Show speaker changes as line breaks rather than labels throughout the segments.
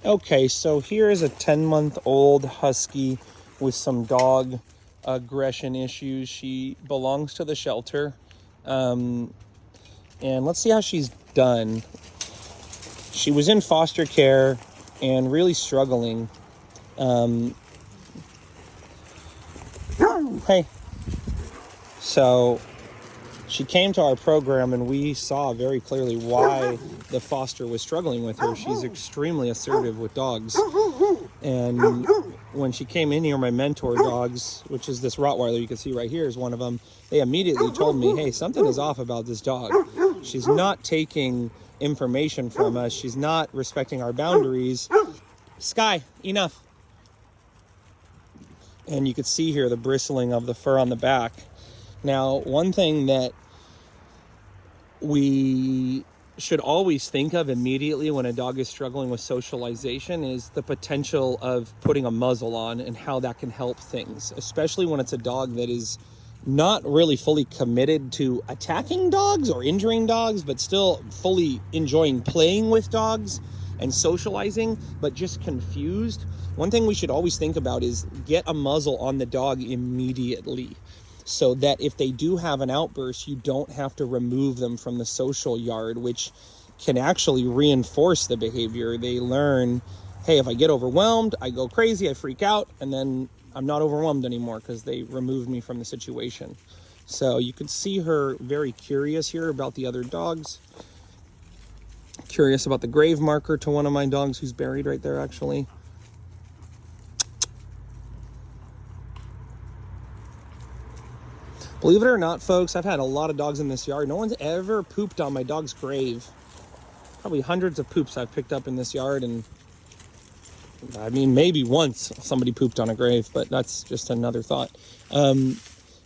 Okay, so here is a 10-month-old husky with some dog aggression issues. She belongs to the shelter. And let's see how she's done. She was in foster care and really struggling. Hey. So she came to our program and we saw very clearly why the foster was struggling with her. She's extremely assertive with dogs. And when she came in here, my mentor dogs, which is this Rottweiler you can see right here is one of them, they immediately told me, hey, something is off about this dog. She's not taking information from us. She's not respecting our boundaries. Sky, enough. And you could see here the bristling of the fur on the back. Now, one thing that we should always think of immediately when a dog is struggling with socialization is the potential of putting a muzzle on and how that can help things, especially when it's a dog that is not really fully committed to attacking dogs or injuring dogs, but still fully enjoying playing with dogs and socializing, but just confused. One thing we should always think about is get a muzzle on the dog immediately, so that if they do have an outburst, you don't have to remove them from the social yard, which can actually reinforce the behavior. They learn, hey, if I get overwhelmed, I go crazy, I freak out, and then I'm not overwhelmed anymore because they removed me from the situation. So you can see her very curious here about the other dogs. Curious about the grave marker to one of my dogs who's buried right there, actually. Believe it or not, folks, I've had a lot of dogs in this yard. No one's ever pooped on my dog's grave. Probably hundreds of poops I've picked up in this yard, and I mean, maybe once somebody pooped on a grave, but that's just another thought.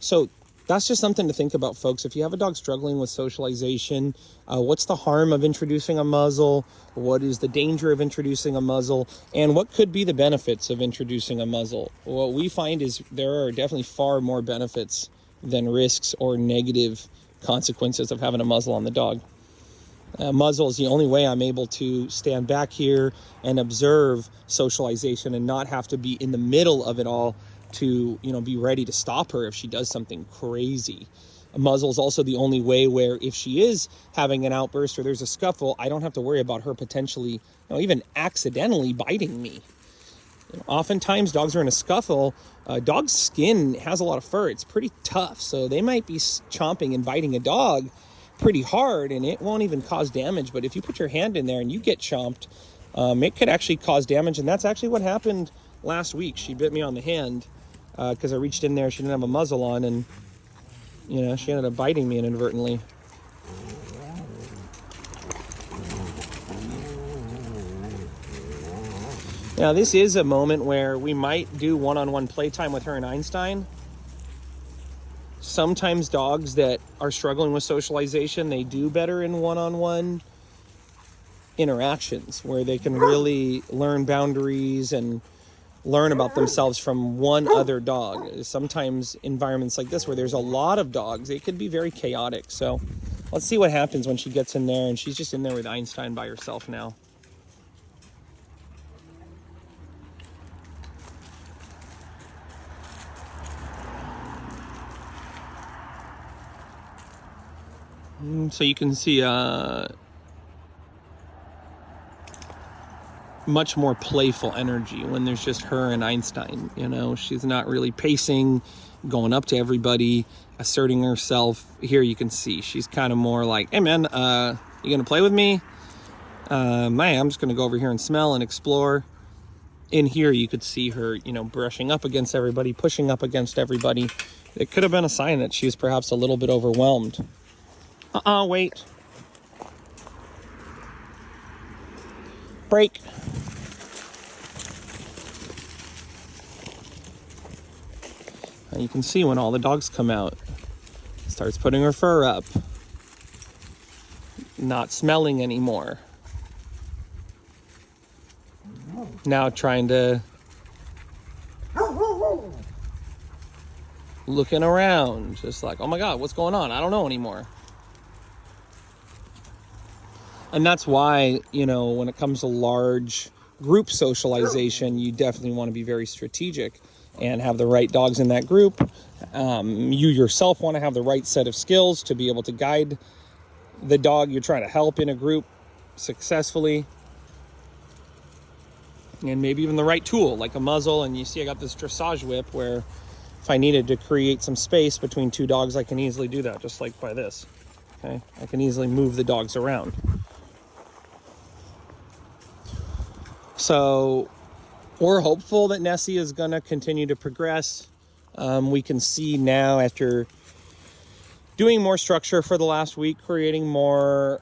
So that's just something to think about, folks. If you have a dog struggling with socialization, what's the harm of introducing a muzzle? What is the danger of introducing a muzzle? And what could be the benefits of introducing a muzzle? What we find is there are definitely far more benefits than risks or negative consequences of having a muzzle on the dog. Muzzle is the only way I'm able to stand back here and observe socialization and not have to be in the middle of it all to, be ready to stop her if she does something crazy. A muzzle is also the only way where if she is having an outburst or there's a scuffle, I don't have to worry about her potentially, even accidentally biting me. Oftentimes dogs are in a scuffle. Dog's skin has a lot of fur. It's pretty tough. So they might be chomping and biting a dog pretty hard and it won't even cause damage. But if you put your hand in there and you get chomped, it could actually cause damage. And that's actually what happened last week. She bit me on the hand because I reached in there. She didn't have a muzzle on and, she ended up biting me inadvertently. Now, this is a moment where we might do one-on-one playtime with her and Einstein. Sometimes dogs that are struggling with socialization, they do better in one-on-one interactions where they can really learn boundaries and learn about themselves from one other dog. Sometimes environments like this where there's a lot of dogs, it could be very chaotic. So let's see what happens when she gets in there, and she's just in there with Einstein by herself now. So you can see much more playful energy when there's just her and Einstein. She's not really pacing, going up to everybody, asserting herself. Here you can see she's kind of more like, hey man, you gonna play with me? I'm just gonna go over here and smell and explore. In here you could see her, brushing up against everybody, pushing up against everybody. It could have been a sign that she was perhaps a little bit overwhelmed. Wait. Break. You can see when all the dogs come out, starts putting her fur up, not smelling anymore. Now trying to looking around, just like, oh my God, what's going on? I don't know anymore. And that's why, when it comes to large group socialization, you definitely want to be very strategic and have the right dogs in that group. You yourself want to have the right set of skills to be able to guide the dog you're trying to help in a group successfully. And maybe even the right tool, like a muzzle. And you see I got this dressage whip where if I needed to create some space between two dogs, I can easily do that, just like by this. Okay, I can easily move the dogs around. So we're hopeful that Nessie is going to continue to progress. We can see now, after doing more structure for the last week, creating more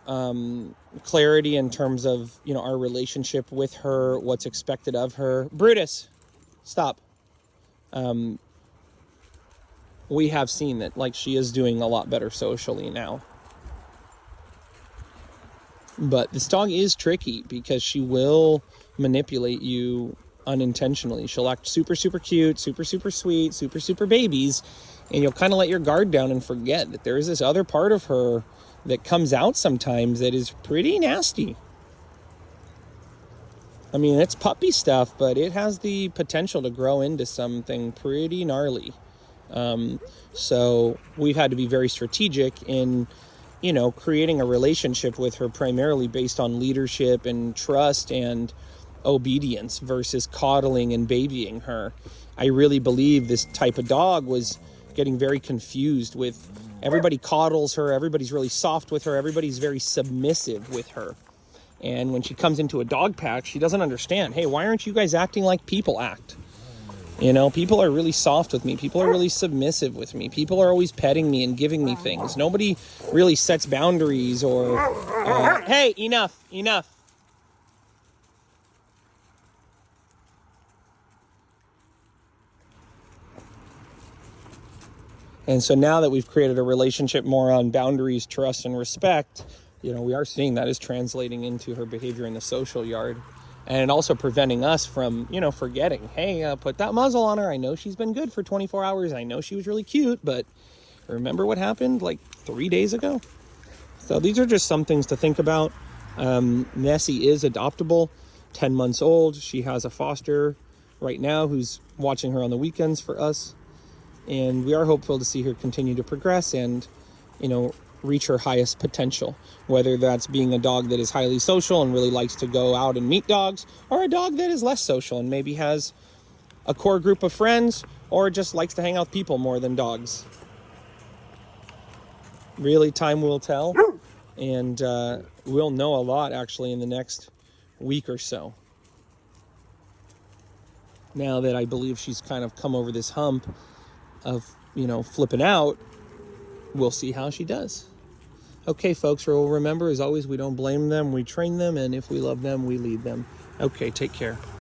clarity in terms of, you know, our relationship with her, what's expected of her. Brutus, stop. We have seen that, like, she is doing a lot better socially now. But this dog is tricky because she will manipulate you unintentionally. She'll act super, super cute, super, super sweet, super, super babies, and you'll kind of let your guard down and forget that there is this other part of her that comes out sometimes that is pretty nasty. I mean, it's puppy stuff, but it has the potential to grow into something pretty gnarly. So we've had to be very strategic in, you know, creating a relationship with her primarily based on leadership and trust and obedience versus coddling and babying her. I really believe this type of dog was getting very confused with everybody coddles her, everybody's really soft with her, everybody's very submissive with her. And when she comes into a dog pack, she doesn't understand, hey, why aren't you guys acting like people act? You know, people are really soft with me. People are really submissive with me. People are always petting me and giving me things. Nobody really sets boundaries or, hey, enough. And so now that we've created a relationship more on boundaries, trust, and respect, you know, we are seeing that is translating into her behavior in the social yard. And also preventing us from, you know, forgetting, hey, put that muzzle on her. I know she's been good for 24 hours. I know she was really cute, but remember what happened like 3 days ago? So these are just some things to think about. Nessie is adoptable, 10 months old. She has a foster right now who's watching her on the weekends for us. And we are hopeful to see her continue to progress and, you know, reach her highest potential, whether that's being a dog that is highly social and really likes to go out and meet dogs, or a dog that is less social and maybe has a core group of friends, or just likes to hang out with people more than dogs. Really, time will tell, and we'll know a lot actually in the next week or so. Now that I believe she's kind of come over this hump of, you know, flipping out, we'll see how she does. Okay, folks, well, remember, as always, we don't blame them, we train them, and if we love them, we lead them. Okay, take care.